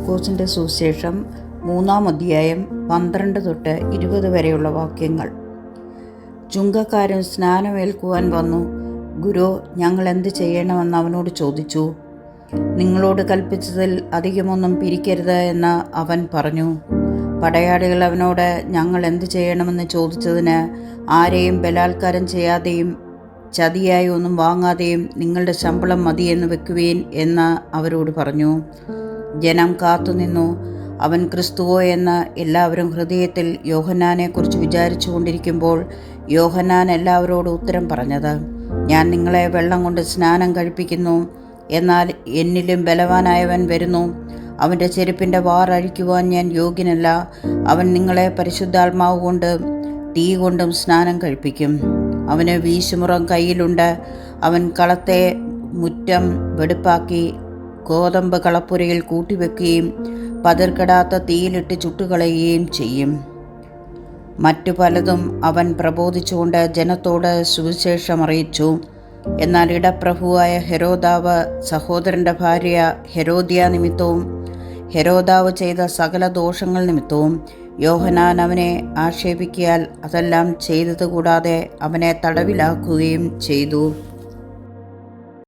ലൂക്കോസിൻ്റെ സുവിശേഷം 3-ാം അധ്യായം 12 തൊട്ട് 20 വരെയുള്ള വാക്യങ്ങൾ. ചുങ്കക്കാരൻ സ്നാനമേൽക്കുവാൻ വന്നു. ഗുരു, ഞങ്ങൾ എന്ത് ചെയ്യണമെന്ന് അവനോട് ചോദിച്ചു. നിങ്ങളോട് കൽപ്പിച്ചതിൽ അധികമൊന്നും പിരിക്കരുത് എന്ന് അവൻ പറഞ്ഞു. പടയാളികൾ അവനോട് ഞങ്ങൾ എന്ത് ചെയ്യണമെന്ന് ചോദിച്ചതിന്, ആരെയും ബലാത്കാരം ചെയ്യാതെയും ചതിയായി ഒന്നും വാങ്ങാതെയും നിങ്ങളുടെ ശമ്പളം മതിയെന്ന് വെക്കുവേൻ എന്ന് അവരോട് പറഞ്ഞു. ജനം കാത്തുനിന്നു. അവൻ ക്രിസ്തുവോ എന്ന് എല്ലാവരും ഹൃദയത്തിൽ യോഹന്നാനെക്കുറിച്ച് വിചാരിച്ചു കൊണ്ടിരിക്കുമ്പോൾ യോഹന്നാൻ എല്ലാവരോടും ഉത്തരം പറഞ്ഞത്, ഞാൻ നിങ്ങളെ വെള്ളം കൊണ്ട് സ്നാനം കഴിപ്പിക്കുന്നു. എന്നാൽ എന്നിലും ബലവാനായവൻ വരുന്നു. അവൻ്റെ ചെരുപ്പിൻ്റെ വാർ അഴിക്കുവാൻ ഞാൻ യോഗ്യനല്ല. അവൻ നിങ്ങളെ പരിശുദ്ധാത്മാവ് കൊണ്ടും തീ കൊണ്ടും സ്നാനം കഴിപ്പിക്കും. അവന് വീശുമുറം കയ്യിലുണ്ട്. അവൻ കളത്തെ മുറ്റം വെടുപ്പാക്കി ഗോതമ്പ് കളപ്പുരയിൽ കൂട്ടിവെക്കുകയും പതിർക്കെടാത്ത തീയിലിട്ട് ചുട്ടുകളയുകയും ചെയ്യും. മറ്റു പലതും അവൻ പ്രബോധിച്ചുകൊണ്ട് ജനത്തോട് സുവിശേഷം അറിയിച്ചു. എന്നാൽ ഇടപ്രഭുവായ ഹെരോദാവ് സഹോദരൻ്റെ ഭാര്യ ഹെരോദ്യ നിമിത്തവും ഹെരോദാവ് ചെയ്ത സകല ദോഷങ്ങൾ നിമിത്തവും യോഹന്നാൻ അവനെ ആക്ഷേപിക്കയാൽ അതെല്ലാം ചെയ്തതുകൂടാതെ അവനെ തടവിലാക്കുകയും ചെയ്തു.